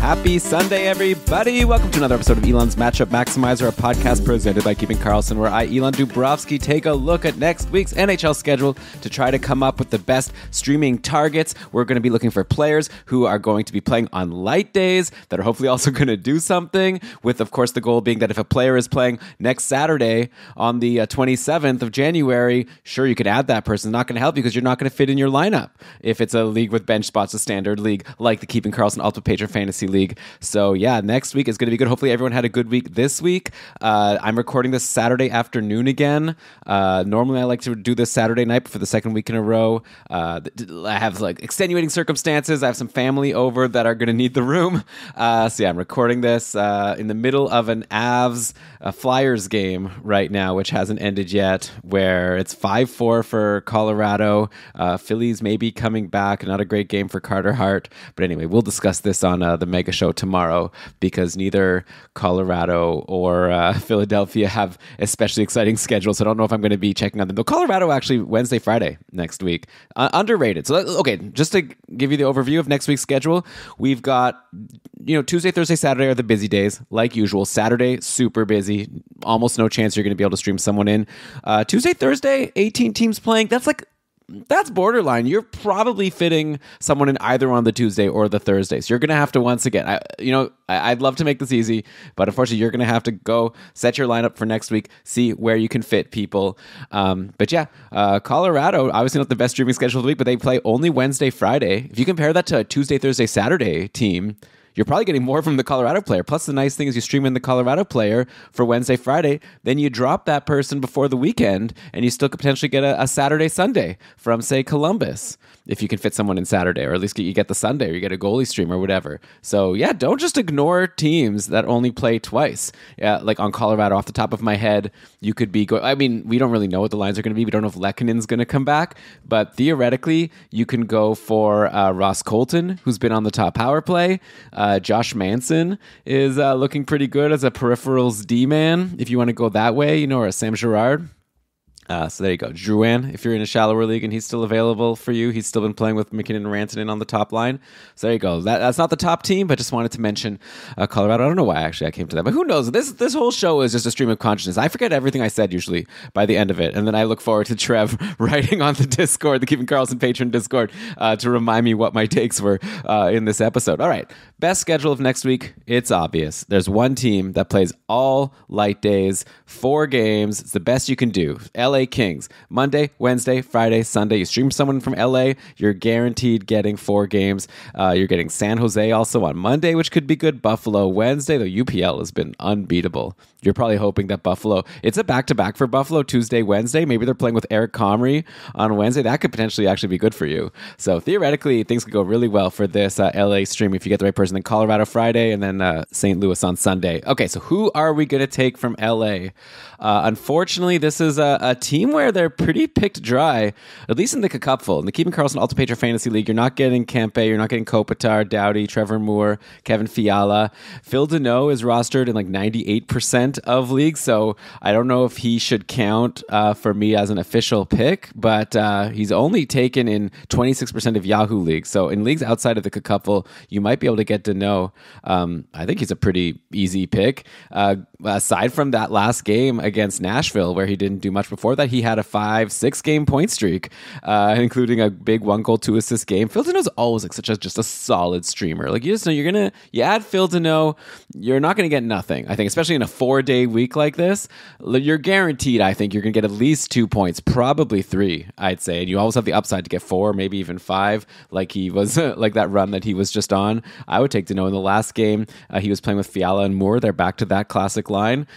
Happy Sunday, everybody. Welcome to another episode of Elan's Matchup Maximizer, a podcast presented by Keeping Karlsson, where I, Elan Dubrovsky, take a look at next week's NHL schedule to try to come up with the best streaming targets. We're going to be looking for players who are going to be playing on light days that are hopefully also going to do something, with, of course, the goal being that if a player is playing next Saturday on the 27th of January, sure, you could add that person. It's not going to help you because you're not going to fit in your lineup if it's a league with bench spots, a standard league like the Keeping Karlsson Ultimate Patron Fantasy League. So yeah, next week is going to be good. Hopefully everyone had a good week this week. I'm recording this Saturday afternoon again. Normally I like to do this Saturday night, but for the second week in a row, I have like extenuating circumstances. I have some family over that are going to need the room. So yeah, I'm recording this in the middle of an Avs Flyers game right now, which hasn't ended yet, where it's 5-4 for Colorado. Phillies may be coming back. Not a great game for Carter Hart. But anyway, we'll discuss this on the Mega Show tomorrow, because neither Colorado or Philadelphia have especially exciting schedules. So I don't know if I'm going to be checking on them. Though Colorado actually Wednesday, Friday next week. Underrated. So, okay, just to give you the overview of next week's schedule, we've got, Tuesday, Thursday, Saturday are the busy days, like usual. Saturday, super busy. Almost no chance you're going to be able to stream someone in. Tuesday, Thursday, 18 teams playing. That's borderline. You're probably fitting someone in either on the Tuesday or the Thursday. So you're going to have to, once again, I'd love to make this easy, but unfortunately you're going to have to go set your lineup for next week, see where you can fit people. But yeah, Colorado, obviously not the best streaming schedule of the week, but they play only Wednesday, Friday. If you compare that to a Tuesday, Thursday, Saturday team, you're probably getting more from the Colorado player. Plus, the nice thing is you stream in the Colorado player for Wednesday, Friday, then you drop that person before the weekend, and you still could potentially get a Saturday, Sunday from, say, Columbus, if you can fit someone in Saturday, or at least you get the Sunday, or you get a goalie stream or whatever. So yeah, don't just ignore teams that only play twice. Yeah, like on Colorado, off the top of my head, you could be we don't really know what the lines are going to be. We don't know if Lekkonen's going to come back, but theoretically, you can go for Ross Colton, who's been on the top power play. Josh Manson is looking pretty good as a peripherals D-man, if you want to go that way, or a Sam Girard. So there you go. Drouin, if you're in a shallower league and he's still available for you, he's still been playing with McKinnon and Rantanen on the top line. So there you go. That's not the top team, but just wanted to mention Colorado. I don't know why actually I came to that, but who knows? This whole show is just a stream of consciousness. I forget everything I said usually by the end of it, and then I look forward to Trev writing on the Discord, the Keeping Karlsson Patron Discord, to remind me what my takes were in this episode. All right, best schedule of next week. It's obvious. There's one team that plays all light days, 4 games. It's the best you can do. LA Kings, Monday, Wednesday, Friday, Sunday. You stream someone from LA, you're guaranteed getting 4 games. You're getting San Jose also on Monday, which could be good. Buffalo Wednesday, though UPL has been unbeatable. You're probably hoping that Buffalo, it's a back-to-back for Buffalo, Tuesday, Wednesday. Maybe they're playing with Eric Comrie on Wednesday. That could potentially actually be good for you. So theoretically, things could go really well for this LA stream if you get the right person. Then Colorado Friday, and then St. Louis on Sunday. Okay, so who are we going to take from LA? Unfortunately, this is a team where they're pretty picked dry, at least in the Cupful. In the Keeping Karlsson Ultimate Patron Fantasy League, you're not getting Kempe, you're not getting Kopitar, Doughty, Trevor Moore, Kevin Fiala. Phil Deneau is rostered in like 98% of leagues, so I don't know if he should count for me as an official pick, but he's only taken in 26% of Yahoo leagues. So in leagues outside of the Cupful, you might be able to get Deneau. I think he's a pretty easy pick. Aside from that last game against Nashville, where he didn't do much before that, he had a 5-6 game point streak, including a big 1-goal, 2-assist game. Phil Deneau's always like just a solid streamer. Like, you just know you add Phil Deneau, you're not going to get nothing. I think, especially in a 4-day week like this, you're guaranteed, I think, you're going to get at least 2 points, probably 3, I'd say. And you always have the upside to get 4, maybe even 5, like he was, like that run that he was just on. I would take Deneau in the last game. He was playing with Fiala and Moore. They're back to that classic line.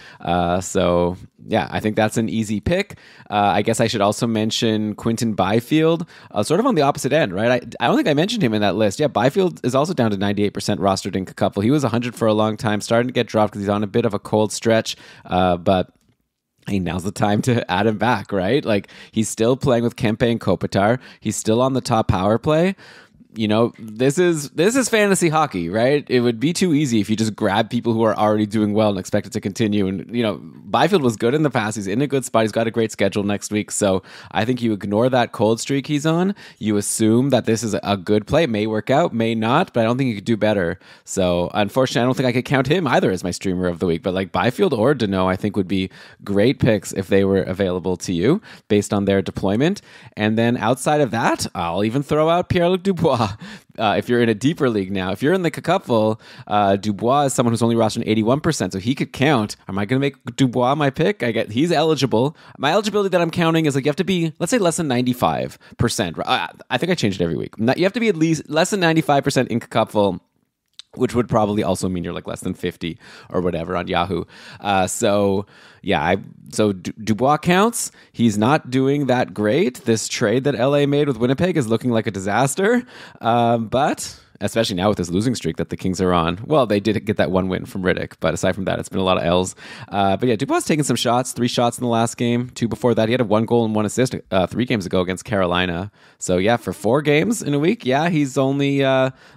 So yeah, I think that's an easy pick. I guess I should also mention Quinton Byfield, sort of on the opposite end, right? I don't think I mentioned him in that list. Yeah, Byfield is also down to 98% rostered in Cupful. He was 100 for a long time, starting to get dropped because he's on a bit of a cold stretch, but hey, now's the time to add him back, right? Like, he's still playing with Kempe and Kopitar. He's still on the top power play. this is fantasy hockey, right? It would be too easy if you just grab people who are already doing well and expect it to continue. And, Byfield was good in the past. He's in a good spot. He's got a great schedule next week. So I think you ignore that cold streak he's on. You assume that this is a good play. It may work out, may not, but I don't think you could do better. So unfortunately, I don't think I could count him either as my streamer of the week. But like Byfield or Deneau, I think would be great picks if they were available to you based on their deployment. And then outside of that, I'll even throw out Pierre-Luc Dubois. If you're in a deeper league now, if you're in the Cacupful, Dubois is someone who's only rostered 81%, so he could count. Am I going to make Dubois my pick? He's eligible. My eligibility that I'm counting is like you have to be, let's say, less than 95%. I think I change it every week. You have to be at least less than 95% in Cacupful, which would probably also mean you're like less than 50 or whatever on Yahoo. So Dubois counts. He's not doing that great. This trade that LA made with Winnipeg is looking like a disaster. But especially now with this losing streak that the Kings are on. Well, they did get that one win from Riddick, but aside from that, it's been a lot of L's. But yeah, Dubois taking some shots, 3 shots in the last game, 2 before that. He had a 1 goal and 1 assist 3 games ago against Carolina. So yeah, for 4 games in a week, yeah, he's only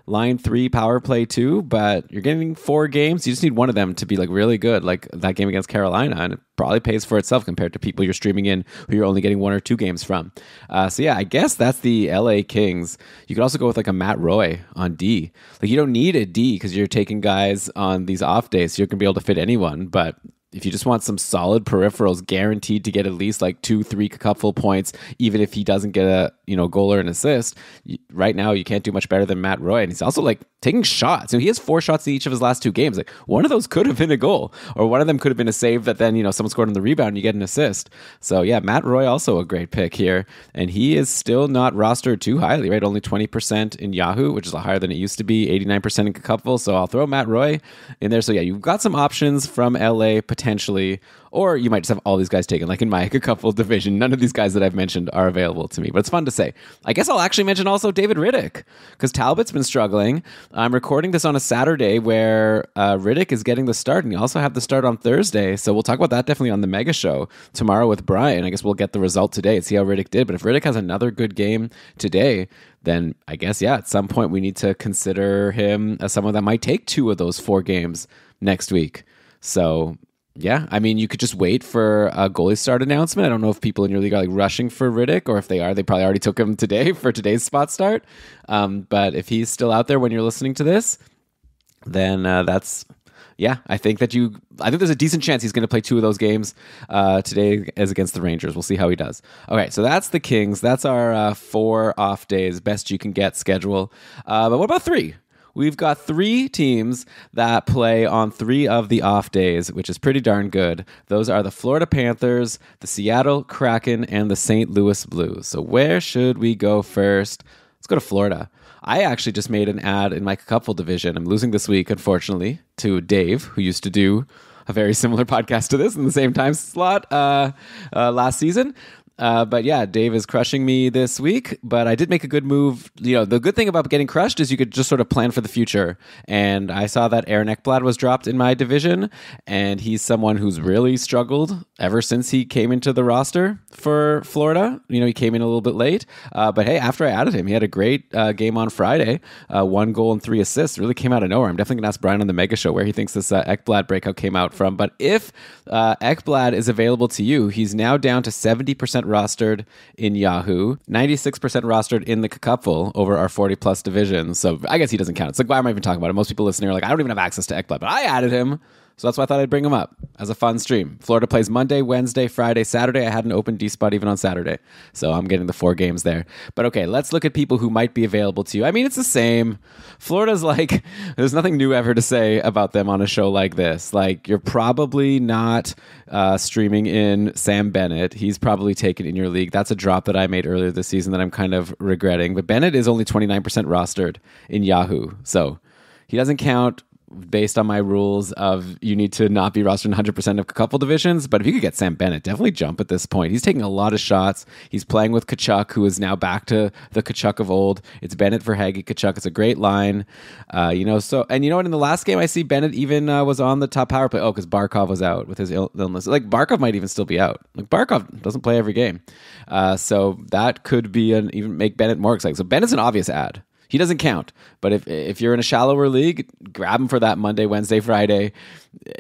line 3, power play 2, but you're getting 4 games. You just need one of them to be like really good, like that game against Carolina, and it probably pays for itself compared to people you're streaming in who you're only getting 1 or 2 games from. So yeah, I guess that's the LA Kings. You could also go with like a Matt Roy on D. Like you don't need a D because you're taking guys on these off days, so you're gonna be able to fit anyone. But if you just want some solid peripherals guaranteed to get at least like 2-3 cupful points, even if he doesn't get a goal or an assist, right now you can't do much better than Matt Roy. And he's also like taking shots. He has 4 shots in each of his last 2 games. Like one of those could have been a goal, or one of them could have been a save that then someone scored on the rebound and you get an assist. So yeah, Matt Roy also a great pick here, and he is still not rostered too highly, right? Only 20% in Yahoo, which is a lot higher than it used to be. 89% in cupful. So I'll throw Matt Roy in there. So yeah, you've got some options from LA potentially, or you might just have all these guys taken. Like in my Cacupful division, none of these guys that I've mentioned are available to me, but it's fun to say. I guess I'll actually mention also David Riddick, because Talbot's been struggling. I'm recording this on a Saturday where Riddick is getting the start, and you also have the start on Thursday, so we'll talk about that definitely on the Mega Show tomorrow with Brian. I guess we'll get the result today and see how Riddick did, but if Riddick has another good game today, then I guess, yeah, at some point we need to consider him as someone that might take 2 of those 4 games next week. So yeah, I mean, you could just wait for a goalie start announcement. I don't know if people in your league are like rushing for Riddick, or if they are, they probably already took him today for today's spot start. But if he's still out there when you're listening to this, then I think there's a decent chance he's going to play 2 of those games today as against the Rangers. We'll see how he does. Okay, so that's the Kings. That's our 4 off days, best you can get schedule. But what about 3? We've got 3 teams that play on 3 of the off days, which is pretty darn good. Those are the Florida Panthers, the Seattle Kraken, and the St. Louis Blues. So where should we go first? Let's go to Florida. I actually just made an ad in my Cacupful division. I'm losing this week, unfortunately, to Dave, who used to do a very similar podcast to this in the same time slot last season. But yeah, Dave is crushing me this week, but I did make a good move. The good thing about getting crushed is you could just sort of plan for the future. And I saw that Aaron Ekblad was dropped in my division, and he's someone who's really struggled ever since he came into the roster for Florida. He came in a little bit late, but hey, after I added him, he had a great game on Friday, 1 goal and 3 assists. Really came out of nowhere. I'm definitely going to ask Brian on the Mega Show where he thinks this Ekblad breakout came out from. But if Ekblad is available to you, he's now down to 70% rostered in Yahoo, 96% rostered in the Cacupful over our 40-plus division. So I guess he doesn't count. It's like, why am I even talking about it? Most people listening are like, I don't even have access to Ekblad, but I added him. So that's why I thought I'd bring him up as a fun stream. Florida plays Monday, Wednesday, Friday, Saturday. I had an open D spot even on Saturday. So I'm getting the 4 games there. But okay, let's look at people who might be available to you. I mean, it's the same. Florida's like, there's nothing new ever to say about them on a show like this. Like, you're probably not streaming in Sam Bennett. He's probably taken in your league. That's a drop that I made earlier this season that I'm kind of regretting. But Bennett is only 29% rostered in Yahoo. So he doesn't count based on my rules of you need to not be rostered in 100% of a couple divisions. But if you could get Sam Bennett, definitely jump at this point. He's taking a lot of shots. He's playing with Tkachuk, who is now back to the Tkachuk of old. It's Bennett for Haggy Tkachuk. It's a great line. And you know what? In the last game, I see Bennett even was on the top power play. Oh, because Barkov was out with his illness. Like, Barkov might even still be out. Like, Barkov doesn't play every game. So that could be even make Bennett more exciting. So Bennett's an obvious ad. he doesn't count. But if you're in a shallower league, grab him for that Monday, Wednesday, Friday.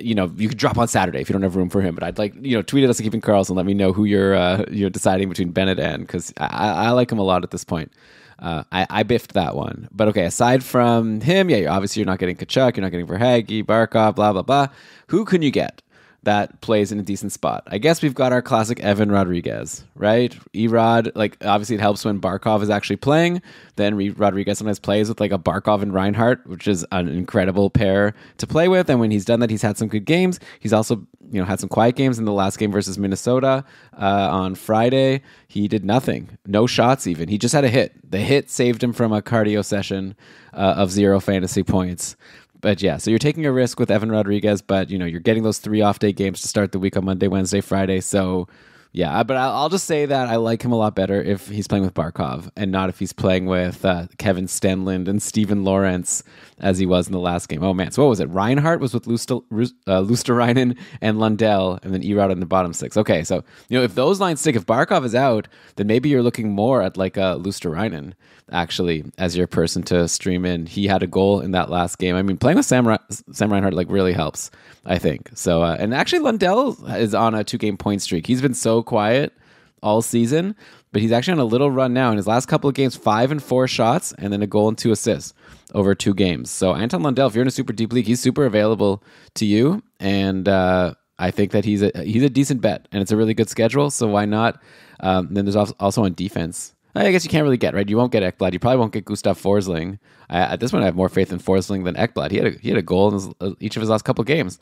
You could drop on Saturday if you don't have room for him. But I'd like, tweet at us at Keeping Carlson. Let me know who you're deciding between Bennett and, because I like him a lot at this point. I biffed that one. But okay, aside from him, obviously you're not getting Kachuk, you're not getting Verhaeghe, Barkov, blah, blah, blah. Who can you get that plays in a decent spot? I guess we've got our classic Evan Rodriguez, right? Erod, obviously it helps when Barkov is actually playing. Then Rodriguez sometimes plays with a Barkov and Reinhardt, which is an incredible pair to play with. And when he's done that, he's had some good games. He's also, had some quiet games in the last game versus Minnesota on Friday. He did nothing, no shots even. He just had a hit. The hit saved him from a cardio session of 0 fantasy points. But yeah, so you're taking a risk with Evan Rodriguez, but you're getting those 3 off-day games to start the week on Monday, Wednesday, Friday. So yeah, but I'll just say that I like him a lot better if he's playing with Barkov and not if he's playing with Kevin Stenlund and Steven Lawrence as he was in the last game. Oh man, so what was it? Reinhardt was with Luosterainen and Lundell, and then Erod in the bottom 6. Okay, so if those lines stick, if Barkov is out, then maybe you're looking more at Luosterainen actually as your person to stream in. He had a goal in that last game. I mean, playing with Sam Reinhardt really helps, I think. So and actually Lundell is on a 2-game point streak. He's been so quiet all season, but he's actually on a little run now. In his last couple of games, 5 and 4 shots, and then a goal and 2 assists over 2 games. So Anton Lundell, if you're in a super deep league, he's super available to you, and I think that he's a decent bet, and it's a really good schedule. So why not? Then there's also on defense. I guess you can't really get, right? You won't get Ekblad. You probably won't get Gustav Forsling. At this point, I have more faith in Forsling than Ekblad. He had a goal in each of his last couple of games.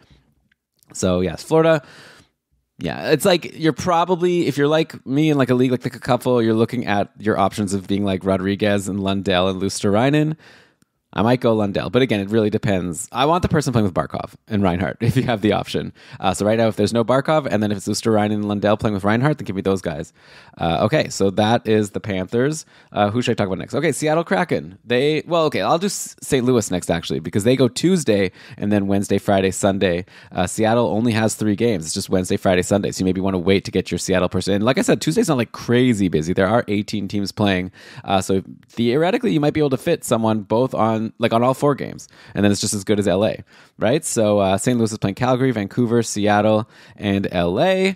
So yes, Florida. Yeah, it's you're probably, if you're like me in a league like a couple, you're looking at your options of being like Rodriguez and Lundell and Luosterainen. I might go Lundell, but again, it really depends. I want the person playing with Barkov and Reinhardt if you have the option. So right now, if there's no Barkov, and then if it's Luosterainen and Lundell playing with Reinhardt, then give me those guys. Okay, so that is the Panthers. Who should I talk about next? Okay, Seattle Kraken. I'll do St. Louis next actually, because they go Tuesday and then Wednesday, Friday, Sunday. Seattle only has 3 games. It's just Wednesday, Friday, Sunday. So you maybe want to wait to get your Seattle person. And like I said, Tuesday's not crazy busy. There are 18 teams playing. So theoretically, you might be able to fit someone both on all 4 games, and then it's just as good as LA, right? So St. Louis is playing Calgary, Vancouver, Seattle, and LA.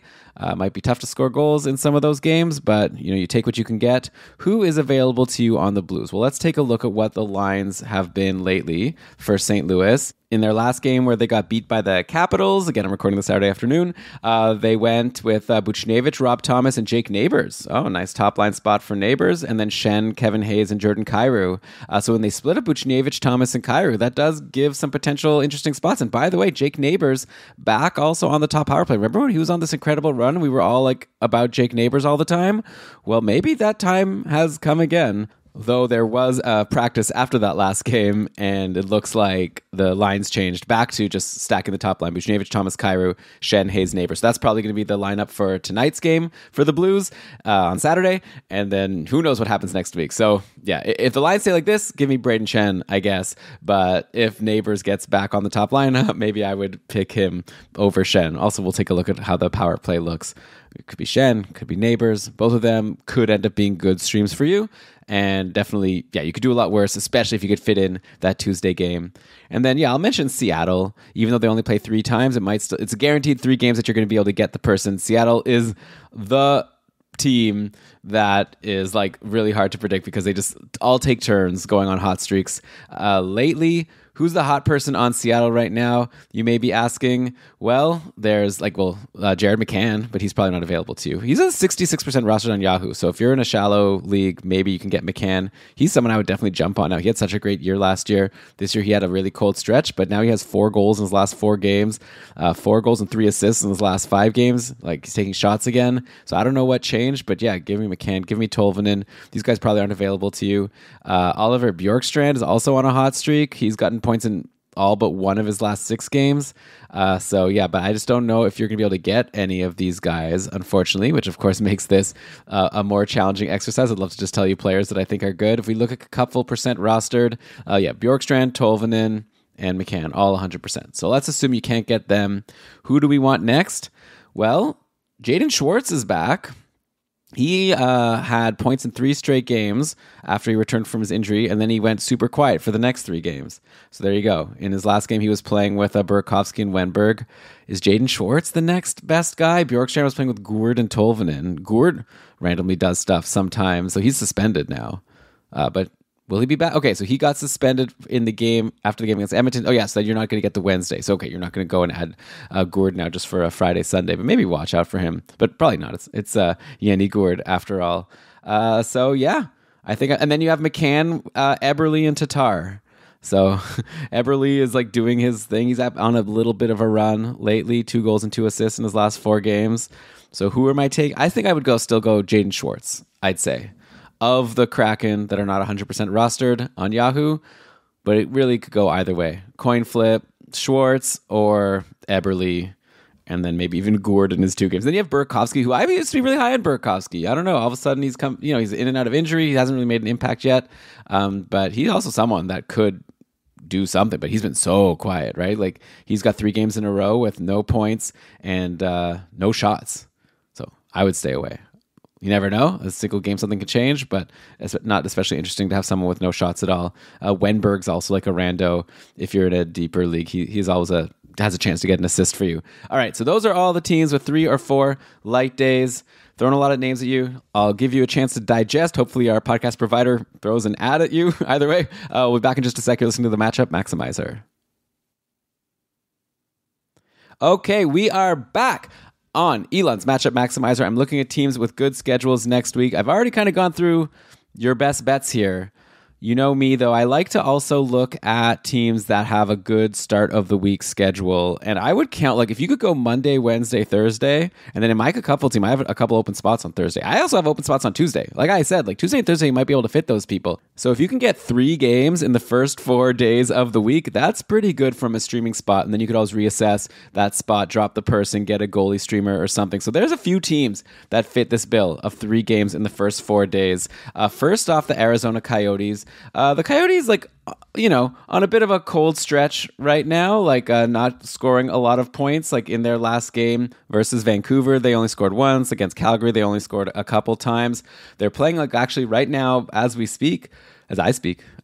Might be tough to score goals in some of those games, but you take what you can get. Who is available to you on the Blues? Well, let's take a look at what the lines have been lately for St. Louis. In their last game where they got beat by the Capitals, again, I'm recording this Saturday afternoon, they went with Buchnevich, Rob Thomas, and Jake Neighbors. Oh, nice top-line spot for Neighbors, and then Shen, Kevin Hayes, and Jordan Kyrou. So when they split up Buchnevich, Thomas, and Kyrou, that does give some potential interesting spots. And by the way, Jake Neighbors back also on the top power play. Remember when he was on this incredible run? We were all about Jake Neighbors all the time? Well, maybe that time has come again. Though there was a practice after that last game, and it looks like the lines changed back to just stacking the top line. Buchnevich, Thomas, Kyrou, Shen, Hayes, Neighbors. So that's probably going to be the lineup for tonight's game for the Blues on Saturday. And then who knows what happens next week. So yeah, if the lines stay like this, give me Braden Shen, I guess. But if Neighbors gets back on the top lineup, maybe I would pick him over Shen. Also, we'll take a look at how the power play looks. It could be Shen, could be Neighbors. Both of them could end up being good streams for you. And definitely, you could do a lot worse, especially if you could fit in that Tuesday game. And then, I'll mention Seattle. Even though they only play 3 times, it's a guaranteed 3 games that you're going to be able to get the person. Seattle is the team that is really hard to predict because they just all take turns going on hot streaks. Lately, who's the hot person on Seattle right now? You may be asking. Well, there's Jared McCann, but he's probably not available to you. He's a 66% rostered on Yahoo. So if you're in a shallow league, maybe you can get McCann. He's someone I would definitely jump on now. He had such a great year last year. This year he had a really cold stretch, but now he has 4 goals in his last 4 games, 4 goals and 3 assists in his last 5 games. He's taking shots again. So I don't know what changed, but give me McCann, give me Tolvanen. These guys probably aren't available to you. Oliver Bjorkstrand is also on a hot streak. He's gotten points in all but one of his last 6 games. But I just don't know if you're going to be able to get any of these guys, unfortunately, which of course makes this a more challenging exercise. I'd love to just tell you players that I think are good. If we look at a couple percent rostered, Bjorkstrand, Tolvanen, and McCann, all 100%. So let's assume you can't get them. Who do we want next? Well, Jaden Schwartz is back. He had points in 3 straight games after he returned from his injury, and then he went super quiet for the next 3 games. So there you go. In his last game, he was playing with Burakovsky and Wenberg. Is Jaden Schwartz the next best guy? Bjorkstrand was playing with Gourde and Tolvanen. Gourde randomly does stuff sometimes, so he's suspended now. But will he be back? Okay, so he got suspended in the game after the game against Edmonton. Oh, yeah, so you're not going to get the Wednesday. So, okay, you're not going to go and add Gourde now just for a Friday, Sunday. But maybe watch out for him. But probably not. It's Yanni Gourde after all. So, yeah, I think. And then you have McCann, Eberle, and Tatar. So Eberle is like doing his thing. He's on a little bit of a run lately. 2 goals and 2 assists in his last 4 games. So who am I taking? I think I would still go Jaden Schwartz, I'd say. Of the Kraken that are not 100% rostered on Yahoo, but it really could go either way. Coin flip, Schwartz or Eberle, and then maybe even Gourde in his 2 games. Then you have Burakovsky, who I used to be really high on Burakovsky. I don't know. All of a sudden he's he's in and out of injury. He hasn't really made an impact yet. But he's also someone that could do something, but he's been so quiet, right? Like he's got 3 games in a row with no points and no shots. So I would stay away. You never know. A single game, something could change, but it's not especially interesting to have someone with no shots at all. Wenberg's also like a rando. If you're in a deeper league, he's always has a chance to get an assist for you. All right, so those are all the teams with 3 or 4 light days. Throwing a lot of names at you. I'll give you a chance to digest. Hopefully our podcast provider throws an ad at you. Either way, we'll be back in just a second. Listen to the Matchup Maximizer. Okay, we are back on Elan's Matchup Maximizer. I'm looking at teams with good schedules next week. I've already kind of gone through your best bets here. You know me, though. I like to also look at teams that have a good start of the week schedule. And I would count, like, if you could go Monday, Wednesday, Thursday, and then in my couple team, I have a couple open spots on Thursday. I also have open spots on Tuesday. Like I said, like Tuesday and Thursday, you might be able to fit those people. So if you can get 3 games in the first 4 days of the week, that's pretty good from a streaming spot. And then you could always reassess that spot, drop the person, get a goalie streamer or something. So there's a few teams that fit this bill of 3 games in the first 4 days. First off, the Arizona Coyotes. The Coyotes, like, on a bit of a cold stretch right now, like not scoring a lot of points. Like in their last game versus Vancouver, they only scored once. Against Calgary, they only scored a couple times. They're playing like actually right now as I speak,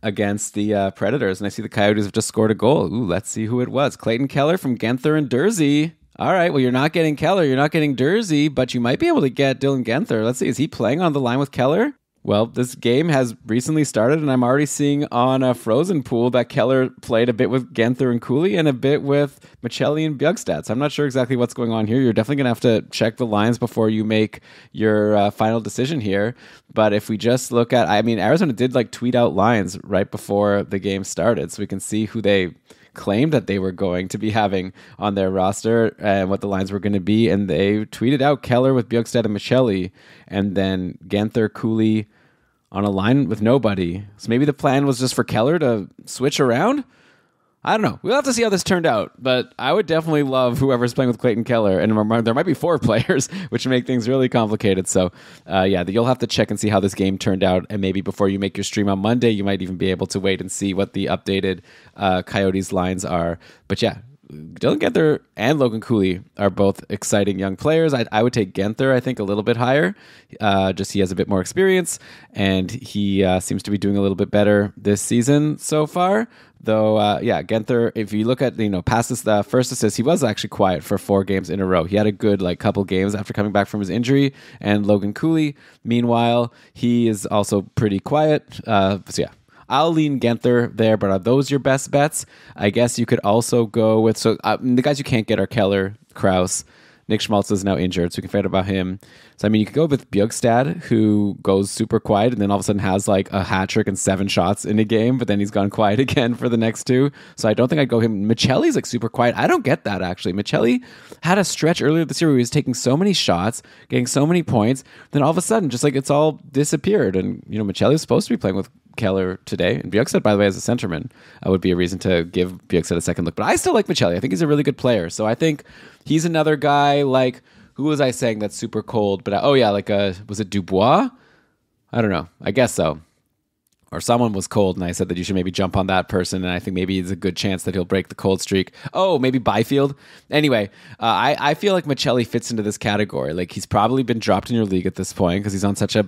against the Predators. And I see the Coyotes have just scored a goal. Ooh, let's see who it was. Clayton Keller from Genther and Dursey. All right, well, you're not getting Keller, you're not getting Dursey, but you might be able to get Dylan Genther. Let's see, is he playing on the line with Keller? Well, this game has recently started, and I'm already seeing on a Frozen Pool that Keller played a bit with Genther and Cooley and a bit with Michelli and Bjugstad. So I'm not sure exactly what's going on here. You're definitely going to have to check the lines before you make your final decision here. But if we just look at, Arizona did tweet out lines right before the game started, so we can see who they claimed that they were going to be having on their roster and what the lines were going to be. And they tweeted out Keller with Bjugstad and Michelli, and then Genther, Cooley on a line with nobody. So maybe the plan was just for Keller to switch around? I don't know. We'll have to see how this turned out, but I would definitely love whoever's playing with Clayton Keller, and there might be 4 players, which make things really complicated. So, you'll have to check and see how this game turned out, and maybe before you make your stream on Monday, you might even be able to wait and see what the updated Coyotes lines are. But yeah, Dylan Genther and Logan Cooley are both exciting young players. I would take Genther, I think, a little bit higher. Just he has a bit more experience, and he seems to be doing a little bit better this season so far. Though, Genther, if you look at, past this first assist, he was actually quiet for 4 games in a row. He had a good, couple games after coming back from his injury. And Logan Cooley, meanwhile, he is also pretty quiet. I'll lean Genther there, but are those your best bets? I guess you could also go with... So the guys you can't get are Keller, Krause. Nick Schmaltz is now injured, so we can forget about him. So, you could go with Bjugstad, who goes super quiet and then all of a sudden has a hat trick and 7 shots in a game, but then he's gone quiet again for the next 2. So I don't think I'd go him. Michelli's super quiet. I don't get that, actually. Michelli had a stretch earlier this year where he was taking so many shots, getting so many points, then all of a sudden, just it's all disappeared. And, Michelli was supposed to be playing with Keller today, and Bjugstad, by the way, as a centerman, would be a reason to give Bjugstad a second look. But I still like Michelli. I think he's a really good player. So I think he's another guy who was I saying that's super cold? But was it Dubois? I don't know. I guess so. or someone was cold, and I said that you should maybe jump on that person, and I think maybe it's a good chance that he'll break the cold streak. Oh, maybe Byfield. Anyway, I feel like Michelli fits into this category. Like, he's probably been dropped in your league at this point because he's on such a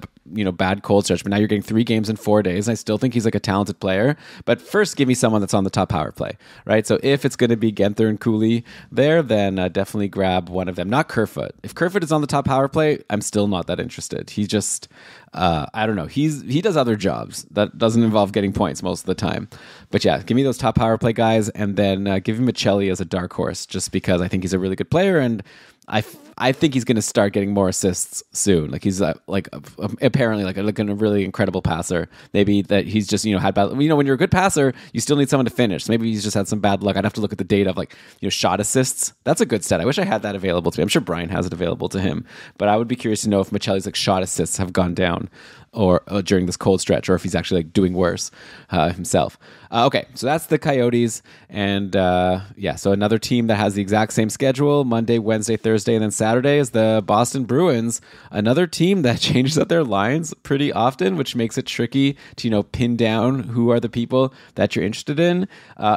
bad cold stretch, but now you're getting 3 games in 4 days. I still think he's like a talented player, but first give me someone that's on the top power play, right? So if it's going to be Genther and Cooley there, then definitely grab one of them. Not Kerfoot. If Kerfoot is on the top power play, I'm still not that interested. He just, I don't know. He does other jobs that doesn't involve getting points most of the time. But yeah, give me those top power play guys, and then give him Michelli as a dark horse, just because I think he's a really good player, and I think he's going to start getting more assists soon. Like, he's apparently like a really incredible passer. Maybe that he's just had bad. When you're a good passer, you still need someone to finish. So maybe he's just had some bad luck. I'd have to look at the data of shot assists. That's a good stat. I wish I had that available to me. I'm sure Brian has it available to him, but I would be curious to know if Michelli's shot assists have gone down or during this cold stretch, or if he's actually doing worse himself. Okay, so that's the Coyotes, and so another team that has the exact same schedule: Monday, Wednesday, Thursday, and then Saturday is the Boston Bruins. Another team that changes up their lines pretty often, which makes it tricky to pin down who are the people that you're interested in.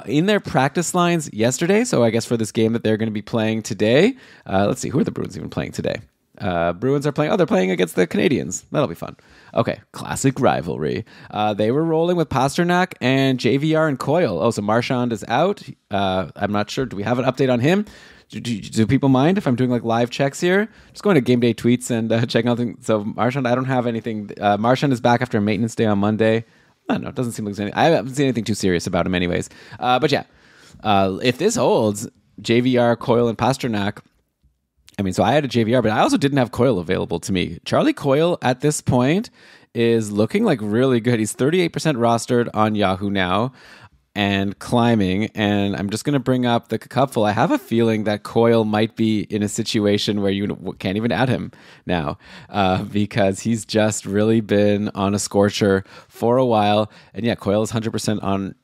In their practice lines yesterday, so I guess for this game that they're going to be playing today, let's see, who are the Bruins even playing today? Bruins are playing. Oh, they're playing against the Canadiens. That'll be fun. Okay, classic rivalry. They were rolling with Pasternak and JVR and Coyle. Oh, so Marchand is out. I'm not sure. Do we have an update on him? Do people mind if I'm doing live checks here? Just going to game day tweets and checking out things. So Marchand, I don't have anything. Marchand is back after a maintenance day on Monday. I don't know. It doesn't seem like I haven't seen anything too serious about him, anyways. But yeah, if this holds, JVR, Coyle, and Pasternak. So I had a JVR, but I also didn't have Coyle available to me. Charlie Coyle at this point is looking really good. He's 38% rostered on Yahoo now and climbing. And I'm just going to bring up the cupful. I have a feeling that Coyle might be in a situation where you can't even add him now because he's just really been on a scorcher for a while. And yeah, Coyle is 100%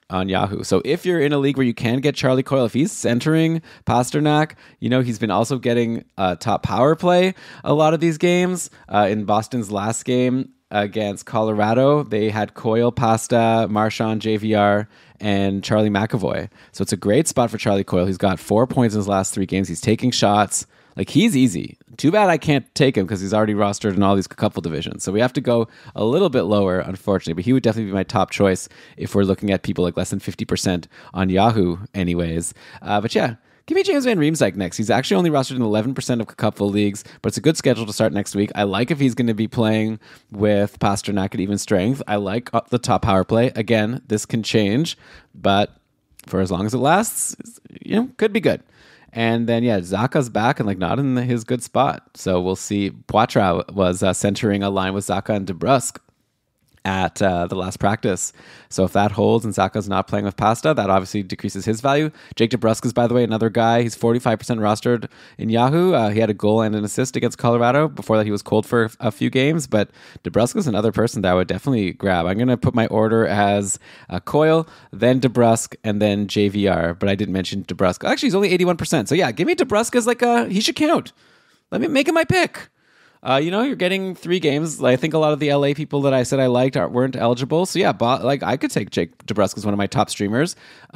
on Yahoo. So if you're in a league where you can get Charlie Coyle, if he's centering Pasternak, he's been also getting top power play a lot of these games. In Boston's last game against Colorado, they had Coyle, Pasta, Marchand, JVR, and Charlie McAvoy. So it's a great spot for Charlie Coyle. He's got 4 points in his last 3 games. He's taking shots. He's easy. Too bad I can't take him because he's already rostered in all these couple divisions. So we have to go a little bit lower, unfortunately. But he would definitely be my top choice if we're looking at people less than 50% on Yahoo anyways. But yeah, give me James Van Riemsdyk next. He's actually only rostered in 11% of couple leagues, but it's a good schedule to start next week. I like if he's going to be playing with Pasternak at even strength. I like the top power play. Again, this can change, but for as long as it lasts, could be good. And then, Zaka's back and not in his good spot. So we'll see. Poitras was centering a line with Zaka and DeBrusque at the last practice. So if that holds and Zaka's not playing with Pasta, that obviously decreases his value. Jake DeBrusque is, by the way, another guy. He's 45% rostered in Yahoo. He had a goal and an assist against Colorado. Before that, he was cold for a few games, but DeBrusque is another person that I would definitely grab. I'm going to put my order as Coyle, then DeBrusque, and then JVR, but I didn't mention DeBrusque. Actually, he's only 81%. So yeah, give me DeBrusque as he should count. Let me make him my pick. You're getting 3 games. I think a lot of the LA people that I said I liked weren't eligible. So yeah, I could take Jake DeBrusque as one of my top streamers.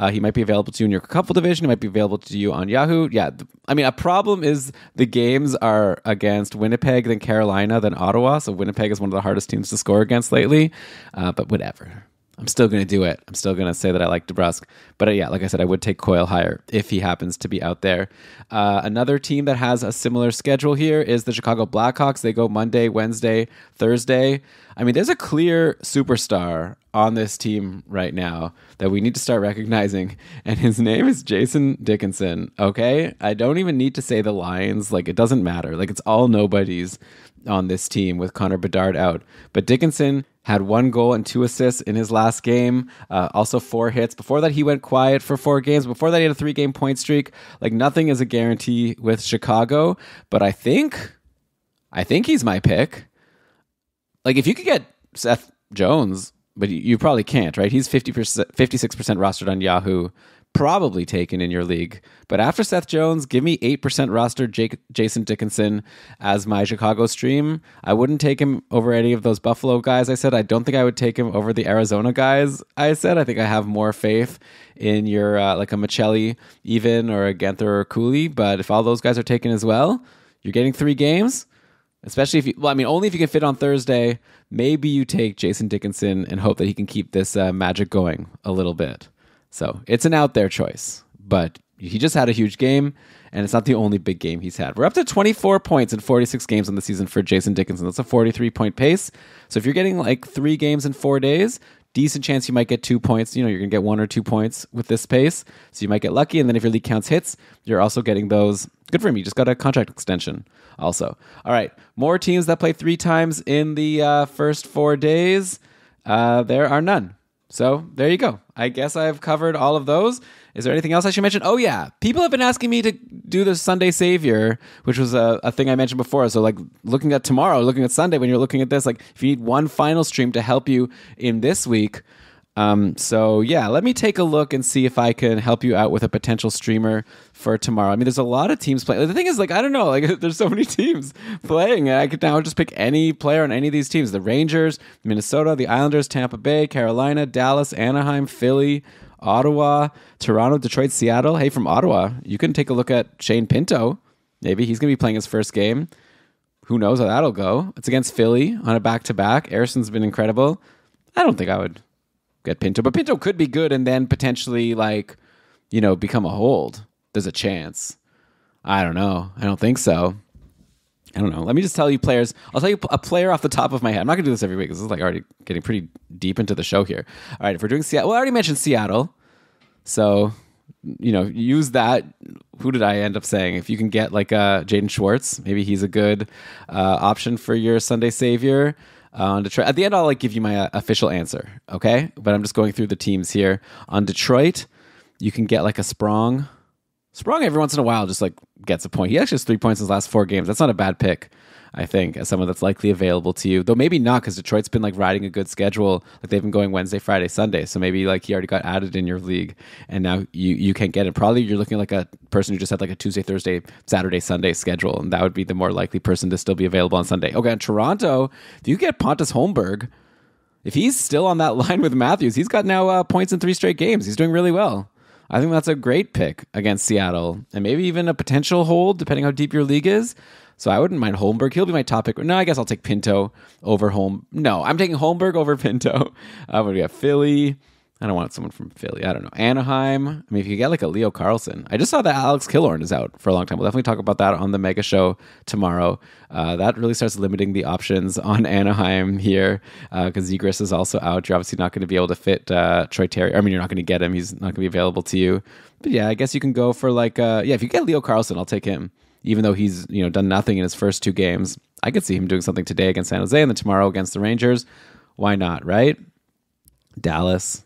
He might be available to you in your couple division. He might be available to you on Yahoo. Yeah, a problem is the games are against Winnipeg, then Carolina, then Ottawa. So Winnipeg is one of the hardest teams to score against lately. But whatever. I'm still going to do it. I'm still going to say that I like DeBrusque. But yeah, like I said, I would take Coyle higher if he happens to be out there. Another team that has a similar schedule here is the Chicago Blackhawks. They go Monday, Wednesday, Thursday. There's a clear superstar on this team right now that we need to start recognizing, and his name is Jason Dickinson, okay? I don't even need to say the lines. It doesn't matter. It's all nobodies on this team with Connor Bedard out. But Dickinson had 1 goal and 2 assists in his last game, also 4 hits. Before that, he went quiet for 4 games. Before that, he had a 3-game point streak. Nothing is a guarantee with Chicago, but I think he's my pick. If you could get Seth Jones, but you probably can't, right? He's 56% rostered on Yahoo. probably taken in your league. But after Seth Jones, give me 8% roster Jason Dickinson as my Chicago stream. I wouldn't take him over any of those Buffalo guys I said. I don't think I would take him over the Arizona guys I said. I think I have more faith in your like a Michelli even or a Genther or Cooley. But if all those guys are taken as well, you're getting 3 games. Especially if you, well, I mean, only if you can fit on Thursday. Maybe you take Jason Dickinson and hope that he can keep this magic going a little bit. So it's an out there choice, but he just had a huge game, and it's not the only big game he's had. We're up to 24 points in 46 games on the season for Jason Dickinson. That's a 43-point pace. So if you're getting like 3 games in 4 days, decent chance you might get 2 points. You're going to get 1 or 2 points with this pace. So you might get lucky. And then if your league counts hits, you're also getting those. Good for him. You just got a contract extension also. All right. More teams that play 3 times in the first 4 days. There are none. So there you go. I guess I've covered all of those. Is there anything else I should mention? Oh, yeah. People have been asking me to do the Sunday Savior, which was a thing I mentioned before. So, like, looking at tomorrow, looking at Sunday, when you're looking at this, like, if you need one final stream to help you in this week. So, yeah, let me take a look and see if I can help you out with a potential streamer for tomorrow. I mean, there's a lot of teams playing. The thing is, like, I don't know. Like, there's so many teams playing. I could now just pick any player on any of these teams. The Rangers, Minnesota, the Islanders, Tampa Bay, Carolina, Dallas, Anaheim, Philly, Ottawa, Toronto, Detroit, Seattle. Hey, from Ottawa, you can take a look at Shane Pinto. Maybe he's going to be playing his first game. Who knows how that'll go? It's against Philly on a back-to-back. Erson's been incredible. I don't think I would get Pinto, but Pinto could be good and then potentially, like, become a hold. There's a chance. I don't know. I don't think so. I don't know. Let me just tell you players. I'll tell you a player off the top of my head. I'm not going to do this every week because this is like already getting pretty deep into the show here. All right, if we're doing Seattle, well, I already mentioned Seattle. So, use that. Who did I end up saying? If you can get like Jaden Schwartz, maybe he's a good option for your Sunday Savior. On Detroit. At the end, I'll give you my official answer, okay? But I'm just going through the teams here. On Detroit, you can get like a Sprong. Sprong every once in a while just like gets a point. He actually has 3 points in his last 4 games. That's not a bad pick, I think, as someone that's likely available to you. Though maybe not, because Detroit's been like riding a good schedule. Like they've been going Wednesday, Friday, Sunday. So maybe like he already got added in your league, and now you can't get it. Probably you're looking like a person who just had like a Tuesday, Thursday, Saturday, Sunday schedule, and that would be the more likely person to still be available on Sunday. Okay, in Toronto, if you get Pontus Holmberg, if he's still on that line with Matthews, he's got now points in 3 straight games. He's doing really well. I think that's a great pick against Seattle, and maybe even a potential hold, depending how deep your league is. So I wouldn't mind Holmberg. He'll be my top pick. No, I guess I'll take Pinto over No, I'm taking Holmberg over Pinto. We got Philly. I don't want someone from Philly. I don't know. Anaheim. I mean, if you get like a Leo Carlson. I just saw that Alex Killorn is out for a long time. We'll definitely talk about that on the Mega Show tomorrow. That really starts limiting the options on Anaheim here because Zegras is also out. You're obviously not going to be able to fit Troy Terry. I mean, you're not going to get him. He's not going to be available to you. But yeah, I guess you can go for like, if you get Leo Carlson, I'll take him. Even though he's done nothing in his first 2 games. I could see him doing something today against San Jose and then tomorrow against the Rangers. Why not, right? Dallas.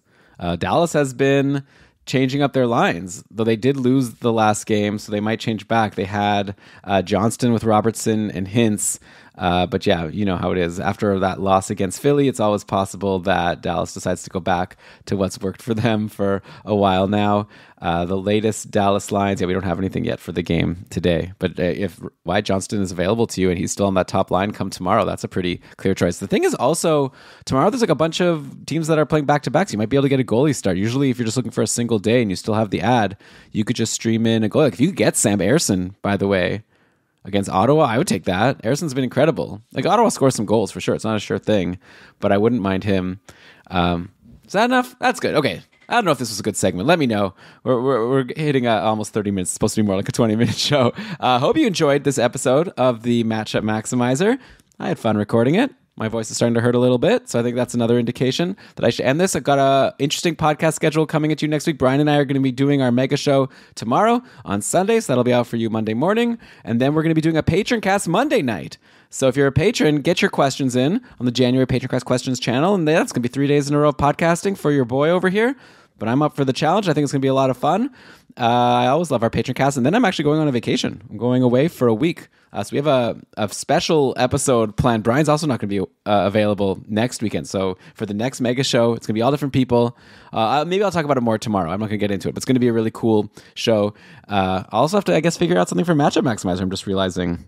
Dallas has been changing up their lines, though they did lose the last game, so they might change back. They had Johnston with Robertson and Hintz. But yeah, you know how it is. After that loss against Philly, it's always possible that Dallas decides to go back to what's worked for them for a while now. The latest Dallas lines, we don't have anything yet for the game today. But if Wyatt Johnston is available to you and he's still on that top line come tomorrow, that's a pretty clear choice. The thing is also, tomorrow there's like a bunch of teams that are playing back-to-backs. You might be able to get a goalie start. Usually if you're just looking for a single day and you still have the ad, you could just stream in a goalie. Like if you could get Sam Ersson, by the way, against Ottawa, I would take that. Ersson's been incredible. Like Ottawa scores some goals for sure. It's not a sure thing, but I wouldn't mind him. Is that enough? That's good. Okay. I don't know if this was a good segment. Let me know. We're hitting almost 30 minutes. It's supposed to be more like a 20-minute show. Hope you enjoyed this episode of the Matchup Maximizer. I had fun recording it. My voice is starting to hurt a little bit, so I think that's another indication that I should end this. I've got an interesting podcast schedule coming at you next week. Brian and I are going to be doing our mega show tomorrow on Sunday, so that'll be out for you Monday morning. And then we're going to be doing a Patron Cast Monday night. So if you're a patron, get your questions in on the January Patron Cast Questions channel, and that's going to be 3 days in a row of podcasting for your boy over here. but I'm up for the challenge. I think it's going to be a lot of fun. I always love our patron cast, and then I'm actually going on a vacation. I'm going away for a week. So we have a special episode planned. Brian's also not going to be available next weekend. So for the next mega show, it's going to be all different people. Maybe I'll talk about it more tomorrow. I'm not going to get into it, but it's going to be a really cool show. I'll also have to, I guess, figure out something for Matchup Maximizer. I'm just realizing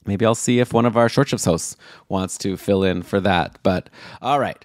maybe I'll see if one of our Short Shifts hosts wants to fill in for that. But all right.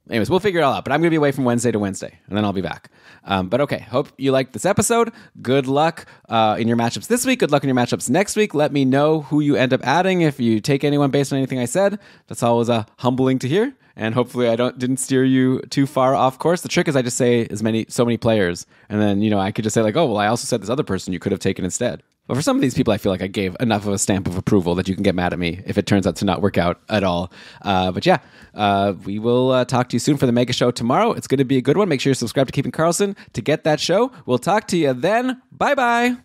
Anyways, we'll figure it all out. But I'm going to be away from Wednesday to Wednesday, and then I'll be back. But okay, hope you liked this episode. Good luck in your matchups this week. Good luck in your matchups next week. Let me know who you end up adding if you take anyone based on anything I said. That's always humbling to hear, and hopefully I didn't steer you too far off course. The trick is I just say so many players, and then I could just say like, oh well, I also said this other person you could have taken instead. But for some of these people, I feel like I gave enough of a stamp of approval that you can get mad at me if it turns out to not work out at all. But yeah, we will talk to you soon for the mega show tomorrow. It's going to be a good one. Make sure you're subscribed to Keeping Karlsson to get that show. We'll talk to you then. Bye-bye.